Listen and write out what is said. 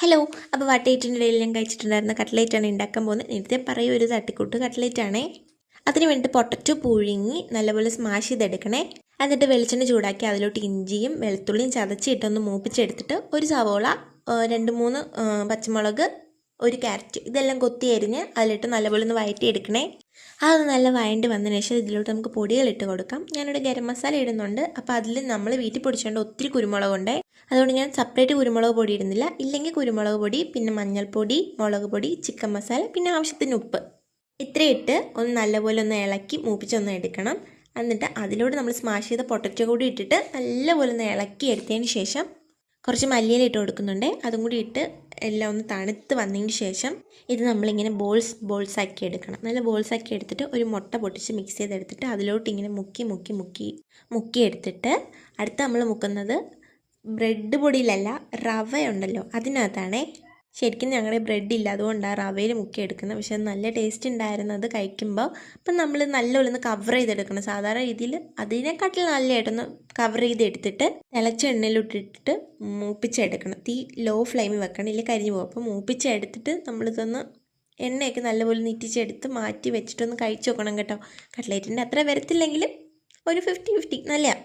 Hello. അപ്പോൾ വാട്ടേറ്റിൻ്റെ ഇടയിൽ ഞാൻ കഴിച്ചിട്ടുണ്ടായിരുന്ന കട്ട്ലേറ്റാണ് ഉണ്ടാക്കാൻ പോകുന്നത്. നേരത്തെ പറയും ഒരു തട്ടിക്കൂട്ട് കട്ട്ലേറ്റാണേ. അതിന് വേണ്ടി പൊട്ടറ്റോ പുഴുങ്ങി നല്ലപോലെ സ്മാഷ് ചെയ്തെടുക്കണേ. എന്നിട്ട് വെളിച്ചെണ്ണ ചൂടാക്കി അതിലോട്ട് ഇഞ്ചിയും വെളുത്തുള്ളിയും ചതച്ചിട്ടൊന്ന് മൂപ്പിച്ചെടുത്തിട്ട് ഒരു സവോള, 2-3 പച്ചമുളക്, ഒരു ക്യാരറ്റ് ഇതെല്ലാം കൊത്തി അരിഞ്ഞ് അതിലിട്ട് നല്ലപോലെ ഒന്ന് വഴറ്റിയെടുക്കണേ. അത് നല്ല വഴണ്ടി വന്നതിന് ശേഷം ഇതിലോട്ട് നമുക്ക് പൊടികളിട്ട് കൊടുക്കാം. ഞാനിവിടെ ഗരം മസാല ഇടുന്നുണ്ട്. അപ്പോൾ അതിൽ നമ്മൾ വീട്ടിൽ പൊടിച്ചുകൊണ്ട് ഒത്തിരി കുരുമുളകുണ്ട്. അതുകൊണ്ട് ഞാൻ സെപ്പറേറ്റ് കുരുമുളക് പൊടി ഇടുന്നില്ല. ഇല്ലെങ്കിൽ കുരുമുളക് പൊടി, പിന്നെ മഞ്ഞൾപ്പൊടി, മുളക് പൊടി, ചിക്കൻ മസാല, പിന്നെ ആവശ്യത്തിന് ഉപ്പ് ഇത്രയിട്ട് ഒന്ന് നല്ലപോലെ ഒന്ന് ഇളക്കി മൂപ്പിച്ചൊന്ന് എടുക്കണം. എന്നിട്ട് അതിലോട്ട് നമ്മൾ സ്മാഷ് ചെയ്ത പൊട്ടറ്റോ കൂടി ഇട്ടിട്ട് നല്ലപോലെ ഒന്ന് ഇളക്കി എടുത്തതിന് ശേഷം കുറച്ച് മല്ലിയില ഇട്ട് കൊടുക്കുന്നുണ്ട്. അതും കൂടി ഇട്ട് എല്ലാം ഒന്ന് തണുത്ത് വന്നതിന് ശേഷം ഇത് നമ്മളിങ്ങനെ ബോൾസ് ആക്കി എടുക്കണം. നല്ല ബോൾസ് ആക്കി എടുത്തിട്ട് ഒരു മുട്ട പൊട്ടിച്ച് മിക്സ് ചെയ്തെടുത്തിട്ട് അതിലോട്ട് ഇങ്ങനെ മുക്കി എടുത്തിട്ട് അടുത്ത് നമ്മൾ മുക്കുന്നത് ബ്രെഡ് പൊടിയിലല്ല, റവ ഉണ്ടല്ലോ അതിനകത്താണേ. ശരിക്കും ഞങ്ങളുടെ ബ്രെഡ് ഇല്ല, അതുകൊണ്ടാണ് റവയിൽ മുക്കി എടുക്കുന്നത്. പക്ഷെ അത് നല്ല ടേസ്റ്റ് ഉണ്ടായിരുന്നത് കഴിക്കുമ്പോൾ. അപ്പം നമ്മൾ നല്ലപോലെ ഒന്ന് കവർ ചെയ്തെടുക്കണം. സാധാരണ രീതിയിൽ അതിനെക്കാട്ടിൽ നല്ലതായിട്ടൊന്ന് കവർ ചെയ്തെടുത്തിട്ട് തിളച്ച എണ്ണയിലിട്ടിട്ട് മൂപ്പിച്ചെടുക്കണം. തീ ലോ ഫ്ലെയിമിൽ വെക്കണം, ഇല്ലെങ്കിൽ കരിഞ്ഞു പോകും. അപ്പോൾ മൂപ്പിച്ചെടുത്തിട്ട് നമ്മളിതൊന്ന് എണ്ണയൊക്കെ നല്ലപോലെ നീറ്റിച്ചെടുത്ത് മാറ്റി വെച്ചിട്ടൊന്ന് കഴിച്ച് നോക്കണം കേട്ടോ. കട്ട്ലേറ്റിൻ്റെ അത്ര വരത്തില്ലെങ്കിലും ഒരു 50-50 നല്ലതാണ്.